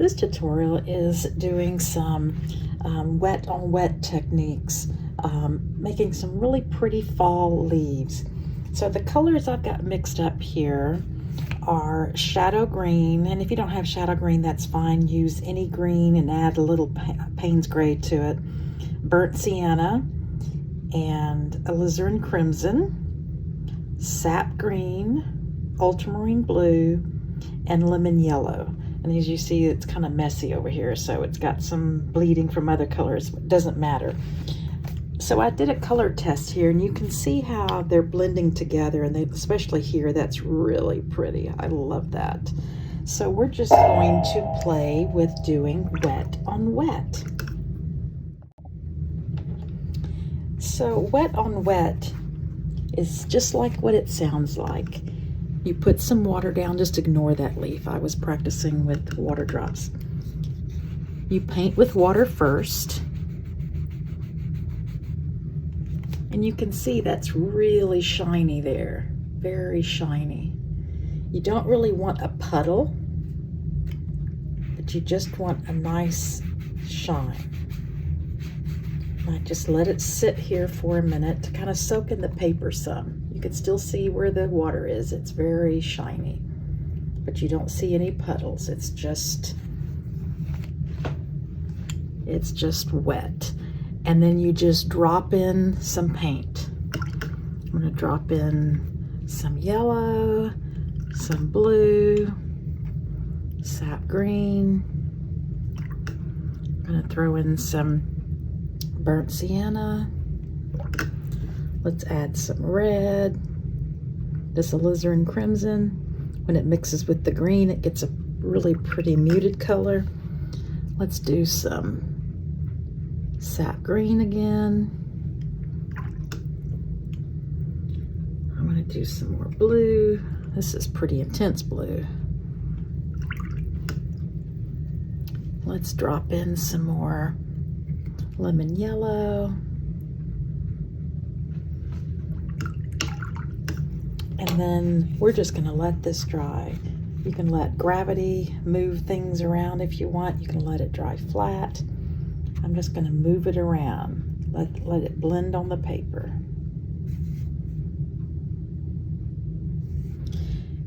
this tutorial is doing some wet on wet techniques, making some really pretty fall leaves. So the colors I've got mixed up here are shadow green, and if you don't have shadow green, that's fine. Use any green and add a little Payne's gray to it. Burnt sienna and alizarin crimson, sap green, ultramarine blue, and lemon yellow. And as you see, it's kind of messy over here, so it's got some bleeding from other colors. It doesn't matter. So I did a color test here, and you can see how they're blending together, and especially here, that's really pretty. I love that. So we're just going to play with doing wet on wet. So wet on wet is just like what it sounds like. You put some water down, just ignore that leaf. I was practicing with water drops. You paint with water first. And you can see that's really shiny there, very shiny. You don't really want a puddle, but you just want a nice shine. I just let it sit here for a minute to kind of soak in the paper some. You can still see where the water is. It's very shiny, but you don't see any puddles. It's just wet. And then you just drop in some paint. I'm gonna drop in some yellow, some blue, sap green. I'm gonna throw in some burnt sienna. Let's add some red. This alizarin crimson. When it mixes with the green, it gets a really pretty muted color. Let's do some sap green again. I'm going to do some more blue. This is pretty intense blue. Let's drop in some more lemon yellow. And then we're just going to let this dry. You can let gravity move things around if you want. You can let it dry flat. I'm just going to move it around. Let it blend on the paper.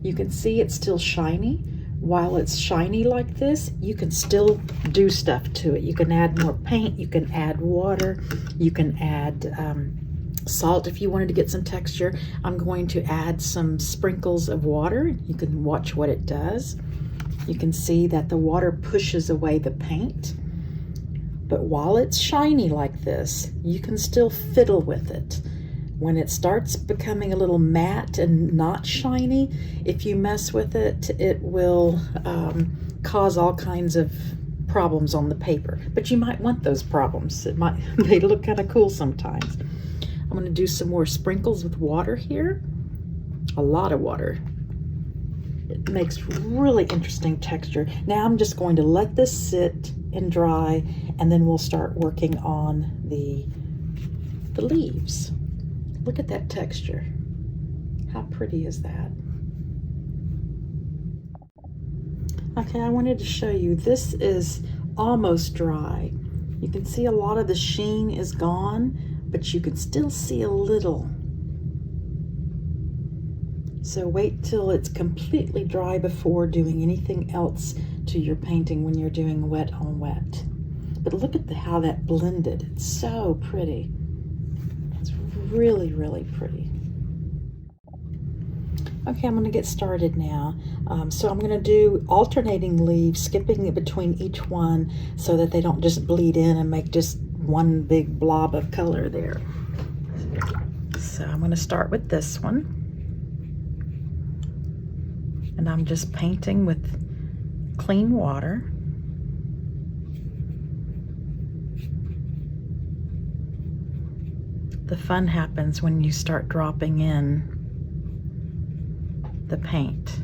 You can see it's still shiny. While it's shiny like this, you can still do stuff to it. You can add more paint, you can add water, you can add salt if you wanted to get some texture. I'm going to add some sprinkles of water. You can watch what it does. You can see that the water pushes away the paint. But while it's shiny like this, you can still fiddle with it. When it starts becoming a little matte and not shiny, if you mess with it, it will cause all kinds of problems on the paper. But you might want those problems. They look kind of cool sometimes. I'm going to do some more sprinkles with water here. A lot of water. It makes really interesting texture. Now I'm just going to let this sit and dry, and then we'll start working on the leaves. Look at that texture. How pretty is that? Okay, I wanted to show you, this is almost dry. You can see a lot of the sheen is gone, but you can still see a little. So wait till it's completely dry before doing anything else to your painting when you're doing wet on wet. But look at how that blended. It's so pretty. It's really, really pretty. Okay, I'm going to get started now. So I'm going to do alternating leaves, skipping it between each one so that they don't just bleed in and make just one big blob of color there. So I'm going to start with this one. And I'm just painting with clean water. The fun happens when you start dropping in the paint.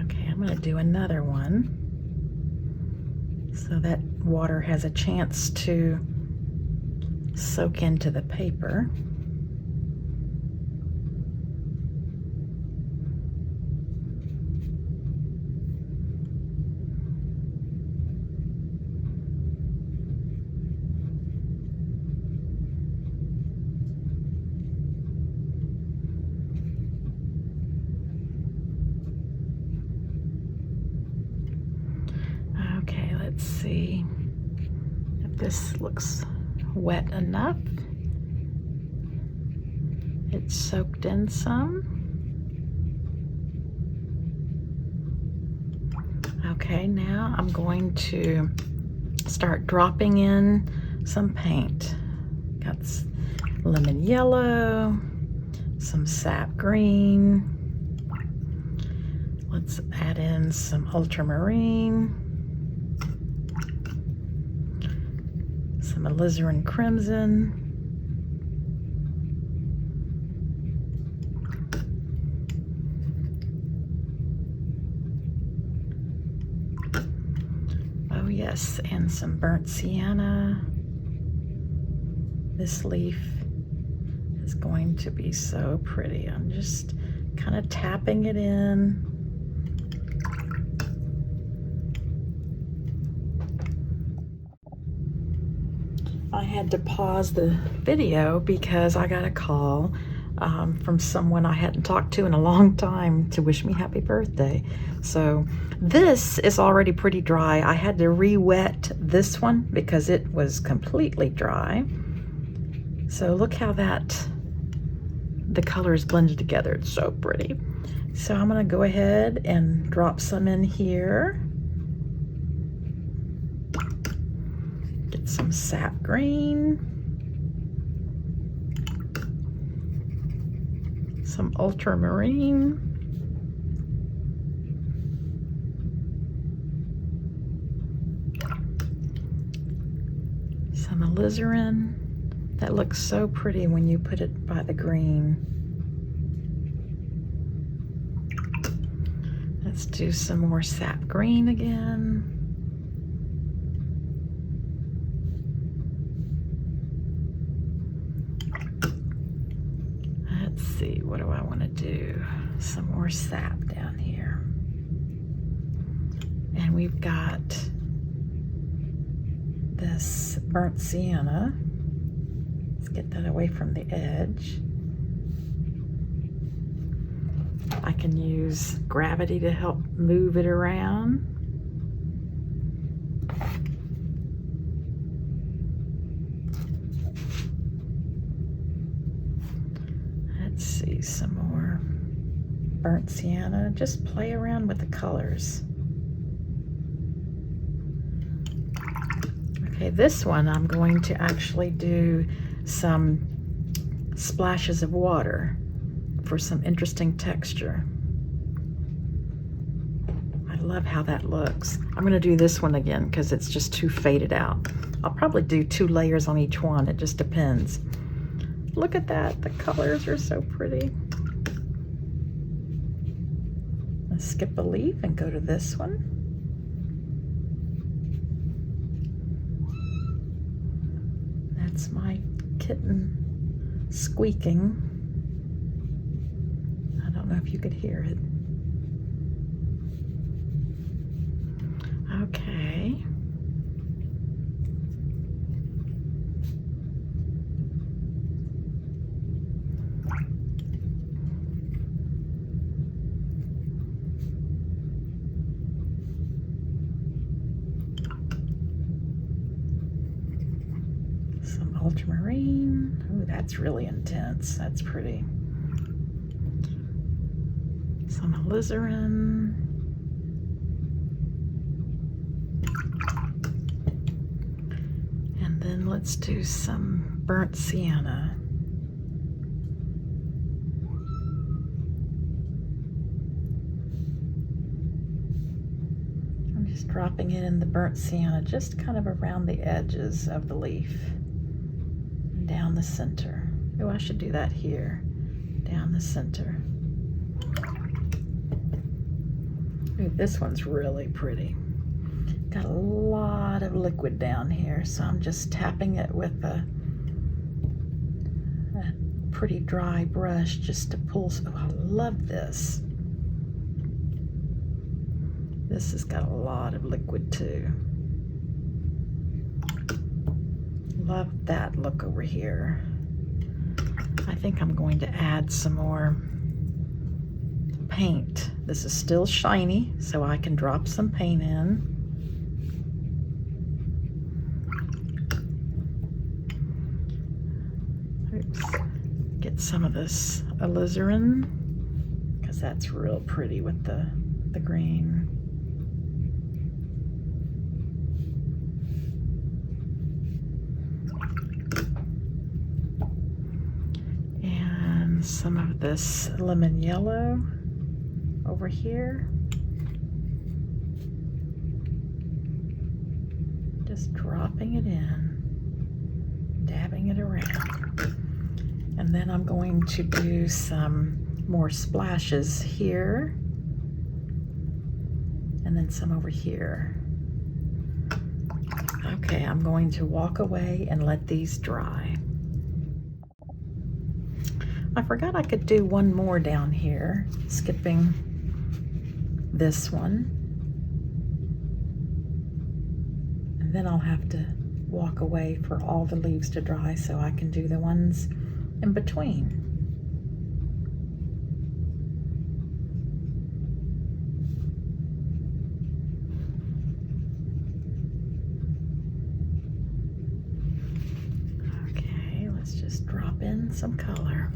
Okay, I'm going to do another one so that water has a chance to soak into the paper. Okay, let's see if this looks wet enough. It's soaked in some. Okay, now I'm going to start dropping in some paint. Got lemon yellow, some sap green. Let's add in some ultramarine, some alizarin crimson, oh yes, and some burnt sienna. This leaf is going to be so pretty. I'm just kind of tapping it in. I had to pause the video because I got a call from someone I hadn't talked to in a long time to wish me happy birthday. So this is already pretty dry. I had to re-wet this one because it was completely dry. So look how the colors blended together. It's so pretty. So I'm gonna go ahead and drop some in here. Get some sap green, some ultramarine, some alizarin. That looks so pretty when you put it by the green. Let's do some more sap green again. Let's see, what do I want to do? Some more sap down here. And we've got this burnt sienna. Let's get that away from the edge. I can use gravity to help move it around. Let's see, some more burnt sienna. Just play around with the colors. Okay, this one I'm going to actually do some splashes of water for some interesting texture. I love how that looks. I'm going to do this one again because it's just too faded out. I'll probably do 2 layers on each one. It just depends. Look at that. The colors are so pretty. Let's skip a leaf and go to this one. That's my kitten squeaking. I don't know if you could hear it. Okay. Some ultramarine. Ooh, that's really intense. That's pretty. Some alizarin. And then let's do some burnt sienna. I'm just dropping it in the burnt sienna, just kind of around the edges of the leaf. Down the center. Oh, I should do that here. Down the center. Ooh, this one's really pretty. Got a lot of liquid down here, so I'm just tapping it with a pretty dry brush just to pull. Oh, I love this. This has got a lot of liquid too. Love that look over here. I think I'm going to add some more paint. This is still shiny, so I can drop some paint in. Oops. Get some of this alizarin, because that's real pretty with the green. And some of this lemon yellow over here. Just dropping it in, dabbing it around. And then I'm going to do some more splashes here, and then some over here. Okay, I'm going to walk away and let these dry. I forgot I could do one more down here, skipping this one. And then I'll have to walk away for all the leaves to dry so I can do the ones in between. Okay, let's just drop in some color.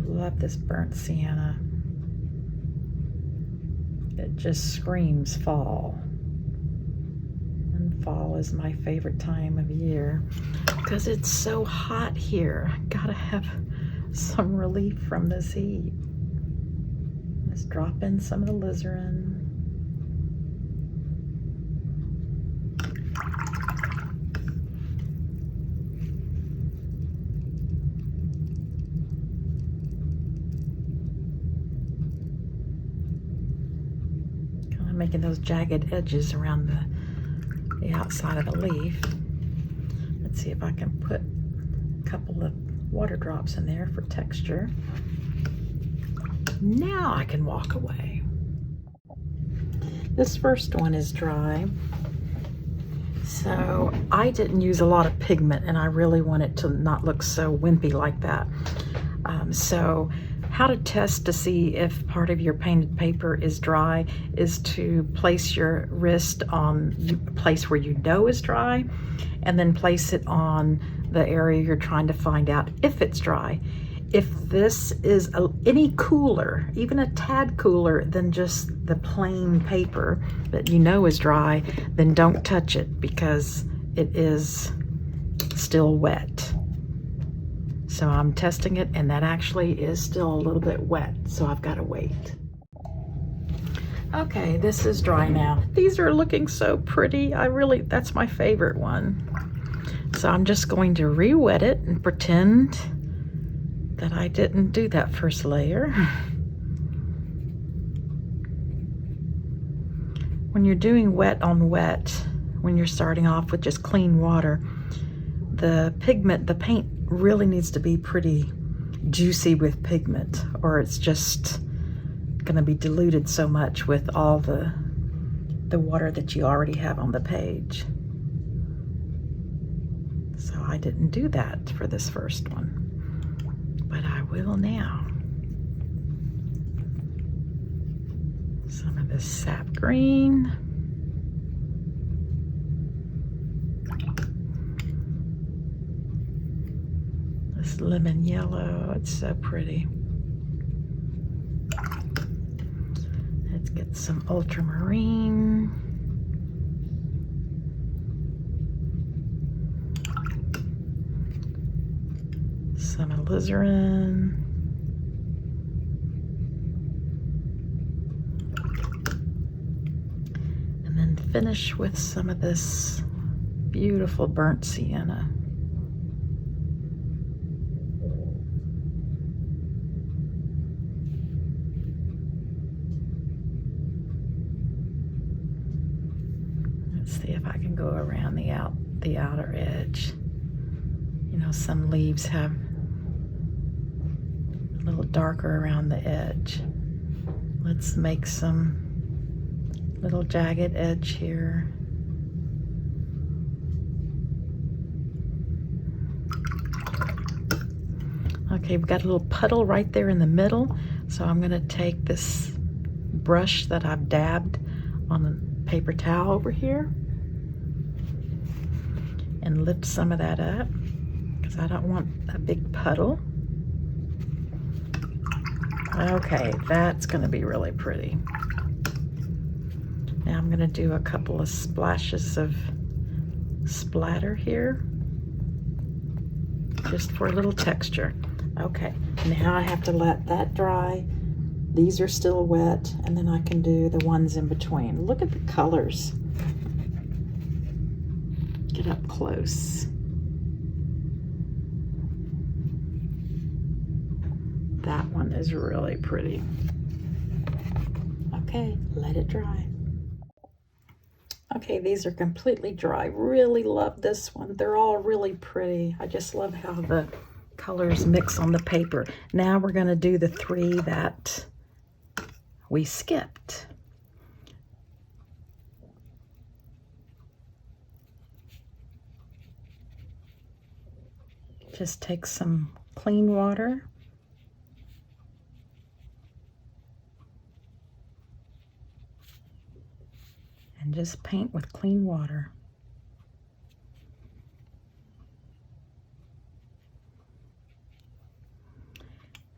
Love this burnt sienna. It just screams fall. And fall is my favorite time of year because it's so hot here. I gotta have some relief from this heat. Let's drop in some of the alizarin. Making those jagged edges around the outside of the leaf. Let's see if I can put a couple of water drops in there for texture. Now I can walk away. This first one is dry, so I didn't use a lot of pigment, and I really want it to not look so wimpy like that. So how to test to see if part of your painted paper is dry is to place your wrist on the place where you know is dry, and then place it on the area you're trying to find out if it's dry. If this is any cooler, even a tad cooler than just the plain paper that you know is dry, then don't touch it because it is still wet. So I'm testing it, and that actually is still a little bit wet, so I've got to wait. Okay, this is dry now. These are looking so pretty. That's my favorite one. So I'm just going to re-wet it and pretend that I didn't do that first layer. When you're doing wet on wet, when you're starting off with just clean water, the paint really needs to be pretty juicy with pigment, or it's just going to be diluted so much with all the water that you already have on the page. So I didn't do that for this first one, but I will now. Some of this sap green. This lemon yellow, it's so pretty. Let's get some ultramarine. Some alizarin. finish with some of this beautiful burnt sienna. Let's see if I can go around the outer edge. You know, some leaves have a little darker around the edge. Let's make some little jagged edge here. Okay, we've got a little puddle right there in the middle, so I'm going to take this brush that I've dabbed on a paper towel over here and lift some of that up because I don't want a big puddle. Okay, that's going to be really pretty. Now I'm going to do a couple of splashes of splatter here, just for a little texture. Okay, now I have to let that dry. These are still wet, and then I can do the ones in between. Look at the colors. Get up close. That one is really pretty. Okay, let it dry. Okay, these are completely dry. Really love this one. They're all really pretty. I just love how the colors mix on the paper. Now we're going to do the three that we skipped. Just take some clean water. And just paint with clean water.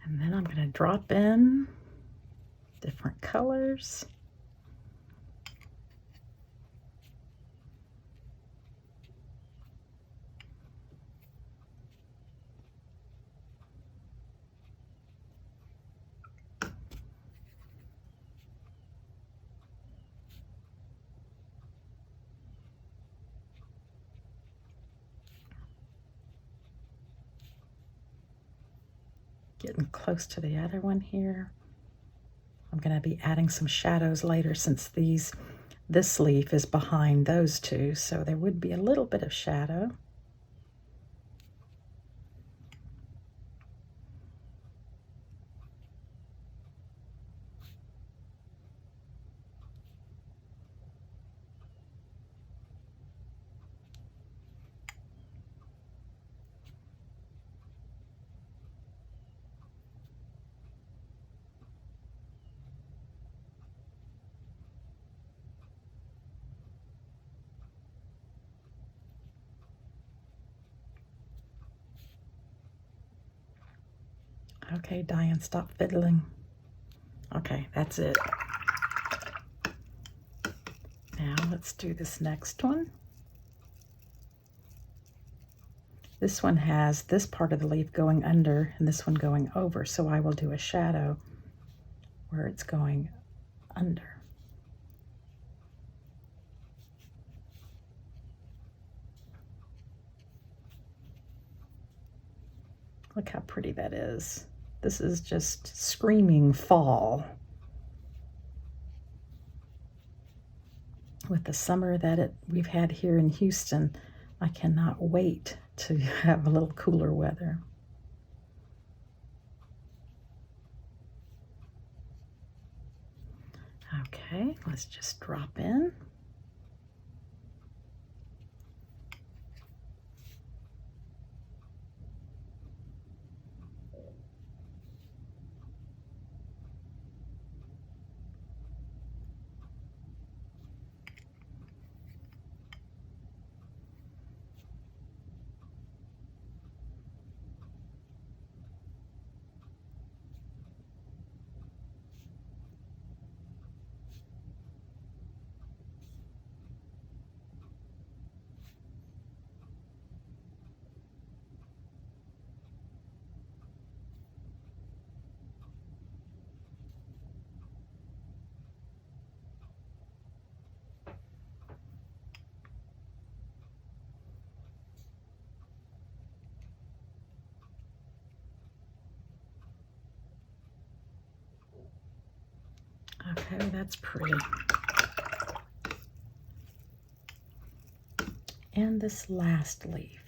And then I'm going to drop in different colors. Getting close to the other one here. I'm going to be adding some shadows later since this leaf is behind those two, so there would be a little bit of shadow. Okay, Diane, stop fiddling. Okay, that's it. Now let's do this next one. This one has this part of the leaf going under and this one going over, so I will do a shadow where it's going under. Look how pretty that is. This is just screaming fall. With the summer that we've had here in Houston, I cannot wait to have a little cooler weather. Okay, let's just drop in. Oh, that's pretty. And this last leaf.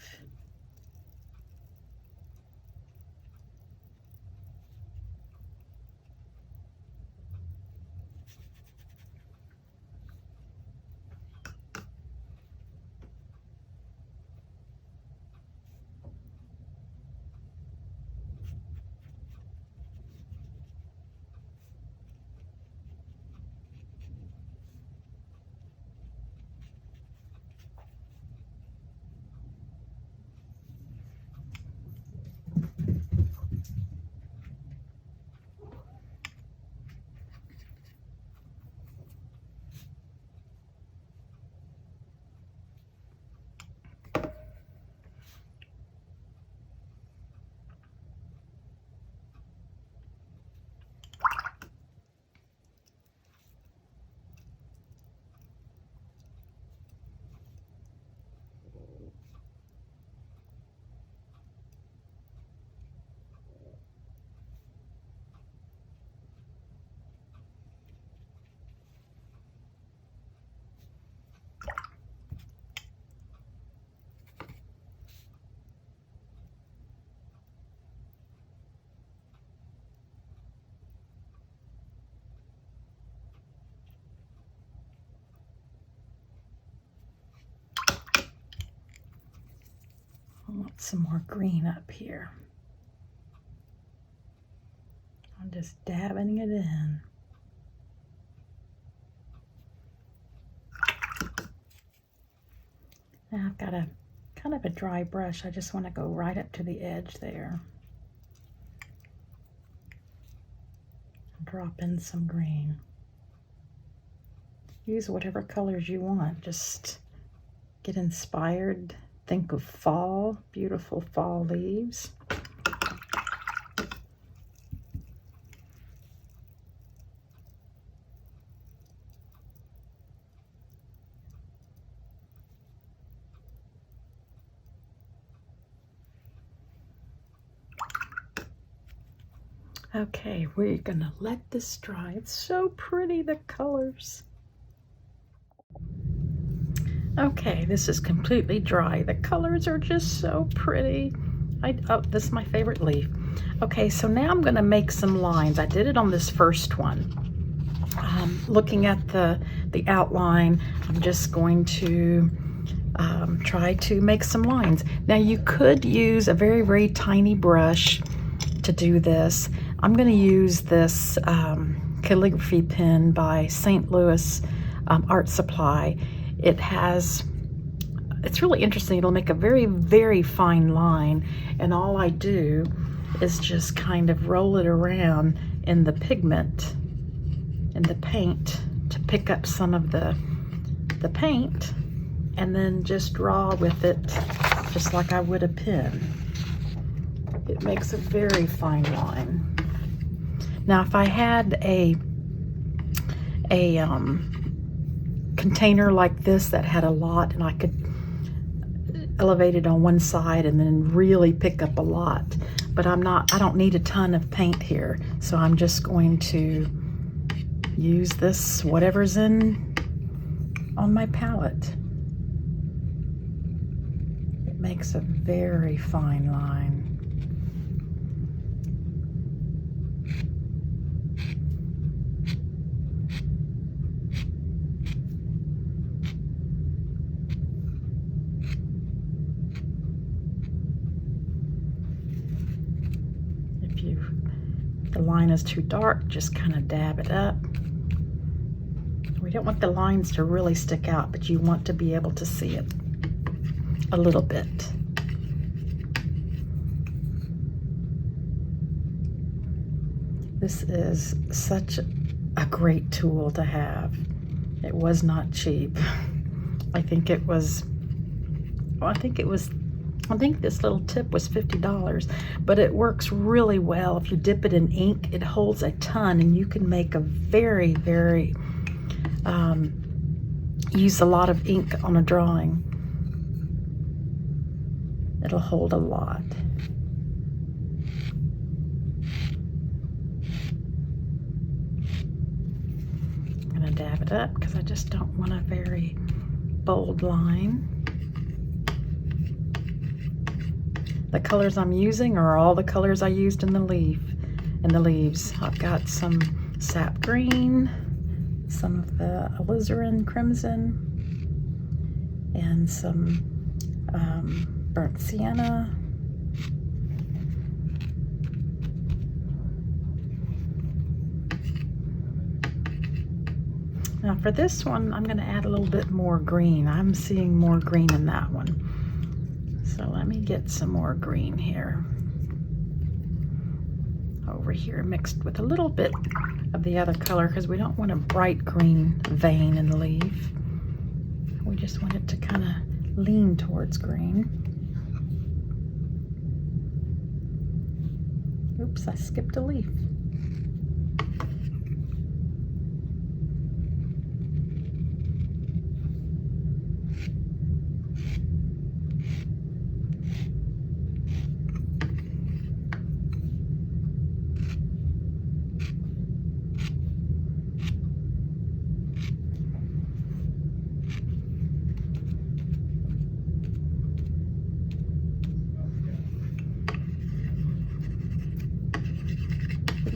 I want some more green up here. I'm just dabbing it in. Now I've got a kind of a dry brush. I just want to go right up to the edge there. Drop in some green. Use whatever colors you want. Just get inspired. Think of fall, beautiful fall leaves. Okay, we're gonna let this dry. It's so pretty, the colors. Okay, this is completely dry. The colors are just so pretty. Oh, this is my favorite leaf. Okay, so now I'm gonna make some lines. I did it on this first one. Looking at the outline, I'm just going to try to make some lines. Now you could use a very, very tiny brush to do this. I'm going to use this calligraphy pen by St. Louis Art Supply. It's really interesting. It'll make a very, very fine line, and all I do is just kind of roll it around in the pigment, in the paint, to pick up some of the paint, and then just draw with it just like I would a pen. It makes a very fine line. Now, if I had a container like this that had a lot, and I could elevate it on one side and then really pick up a lot, but I don't need a ton of paint here, so I'm just going to use this, whatever's on my palette. It makes a very fine line. The line is too dark, just kind of dab it up. We don't want the lines to really stick out, but you want to be able to see it a little bit. This is such a great tool to have. It was not cheap. I think this little tip was $50, but it works really well. If you dip it in ink, it holds a ton, and you can make a very, very, use a lot of ink on a drawing. It'll hold a lot. dab it up because I just don't want a very bold line. The colors I'm using are all the colors I used in the leaves. I've got some sap green, some of the alizarin crimson, and some burnt sienna. Now for this one, I'm going to add a little bit more green. I'm seeing more green in that one. So let me get some more green here. Over here mixed with a little bit of the other color because we don't want a bright green vein in the leaf. We just want it to kind of lean towards green. Oops, I skipped a leaf.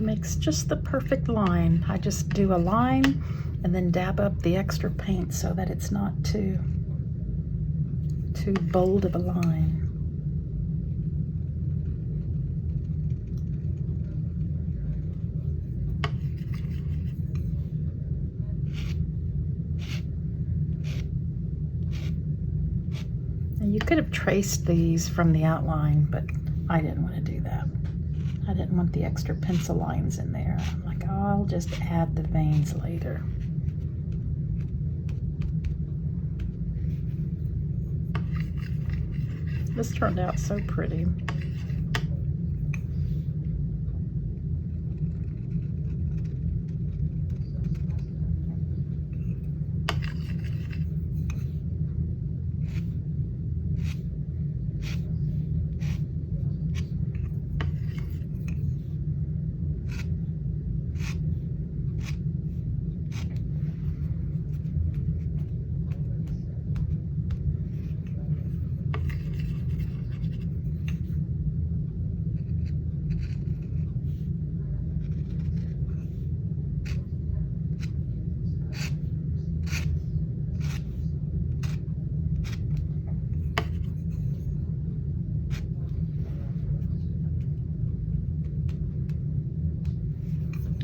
Makes just the perfect line. I just do a line and then dab up the extra paint so that it's not too bold of a line. And you could have traced these from the outline, but I didn't want to do that. I didn't want the extra pencil lines in there. I'm like, oh, I'll just add the veins later. This turned out so pretty.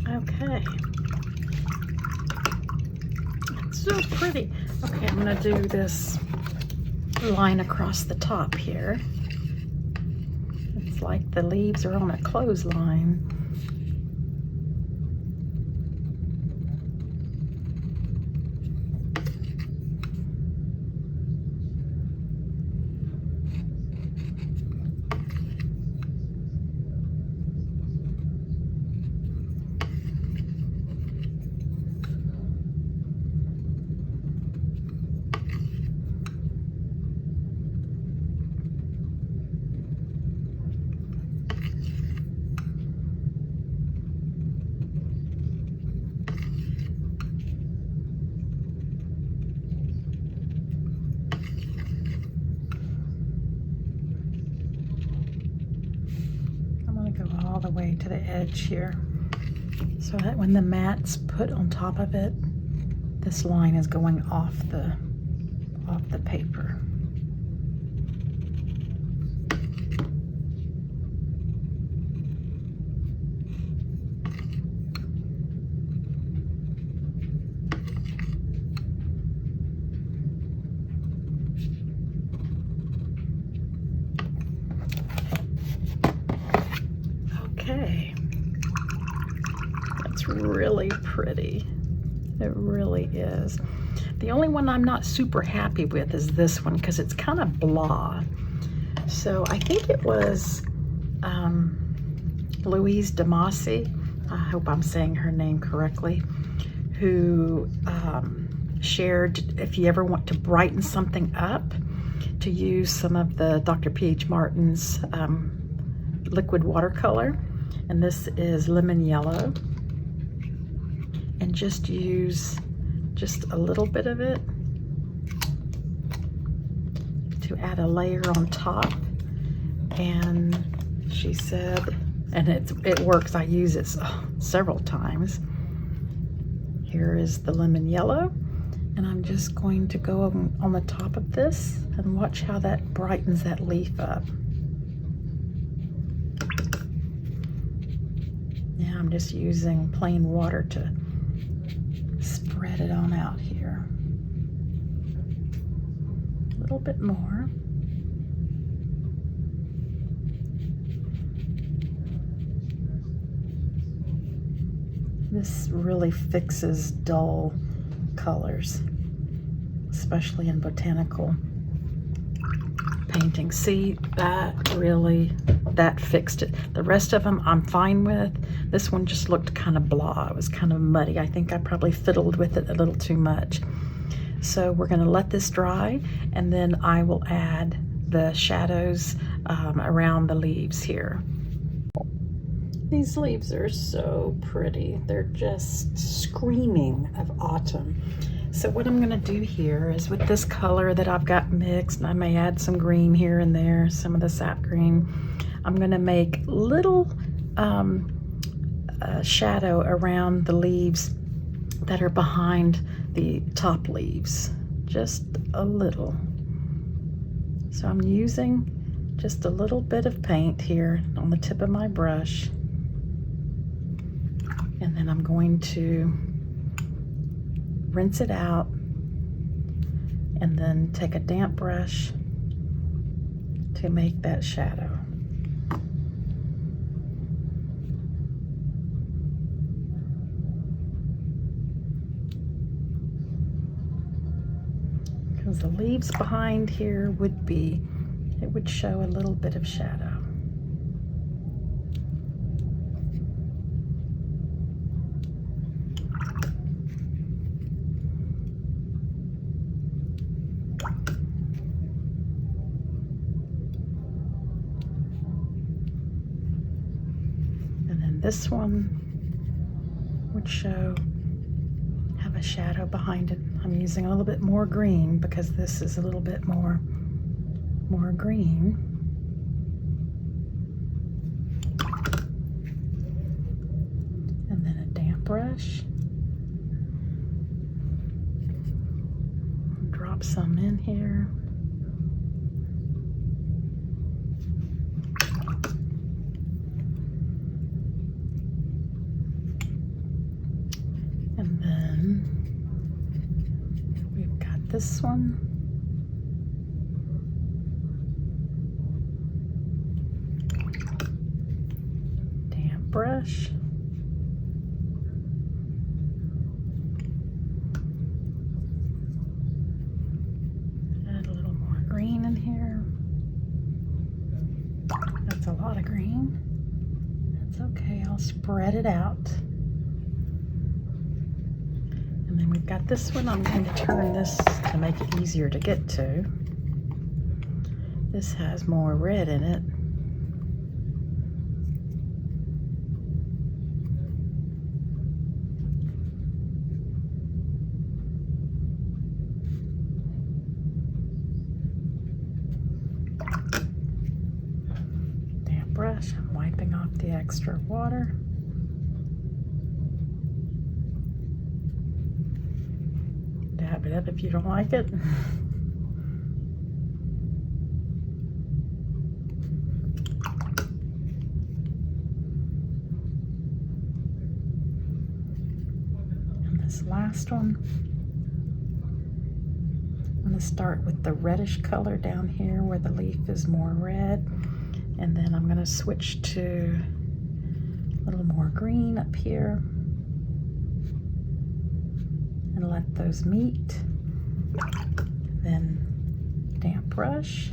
Okay, it's so pretty. Okay, I'm gonna do this line across the top here. It's like the leaves are on a clothesline. All the way to the edge here so that when the mat's put on top of it, this line is going off the paper. Okay, that's really pretty. It really is. The only one I'm not super happy with is this one because it's kind of blah. So I think it was Louise Damasi, I hope I'm saying her name correctly, who shared if you ever want to brighten something up, to use some of the Dr. P.H. Martin's liquid watercolor. And this is lemon yellow. And just use just a little bit of it to add a layer on top. And she said, and it works, I use it several times. Here is the lemon yellow, and I'm just going to go on the top of this and watch how that brightens that leaf up. Now I'm just using plain water to spread it on out here. A little bit more. This really fixes dull colors, especially in botanical painting. See, that fixed it. The rest of them I'm fine with. This one just looked kind of blah. It was kind of muddy. I think I probably fiddled with it a little too much. So we're going to let this dry, and then I will add the shadows around the leaves here. These leaves are so pretty. They're just screaming of autumn. So what I'm gonna do here is, with this color that I've got mixed, and I may add some green here and there, some of the sap green, I'm gonna make little shadow around the leaves that are behind the top leaves, just a little. So I'm using just a little bit of paint here on the tip of my brush. And then I'm going to rinse it out and then take a damp brush to make that shadow. Because the leaves behind here would show a little bit of shadow. This one would have a shadow behind it. I'm using a little bit more green because this is a little bit more green. And then a damp brush. Drop some in here. And then we've got this one. Damp brush. Add a little more green in here. That's a lot of green. That's okay, I'll spread it out. And then we've got this one. I'm going to turn this to make it easier to get to. This has more red in it. Damp brush. I'm wiping off the extra water. Dab it up if you don't like it. And this last one, I'm going to start with the reddish color down here where the leaf is more red, and then I'm going to switch to a little more green up here. And let those meet. Then damp brush.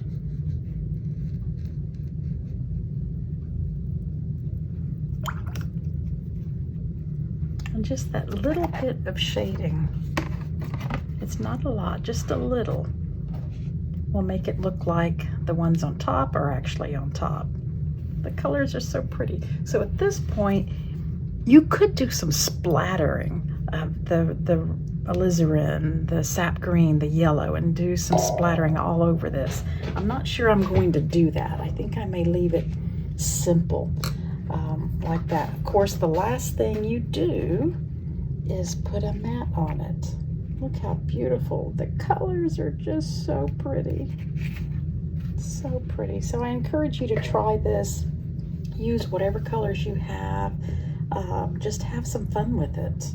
And just that little bit of shading. It's not a lot, just a little. Will make it look like the ones on top are actually on top. The colors are so pretty. So at this point, you could do some splattering the alizarin, the sap green, the yellow, and do some splattering all over this. I'm not sure I'm going to do that. I think I may leave it simple like that. Of course, the last thing you do is put a mat on it. Look how beautiful. The colors are just so pretty. So pretty. So I encourage you to try this. Use whatever colors you have. Just have some fun with it.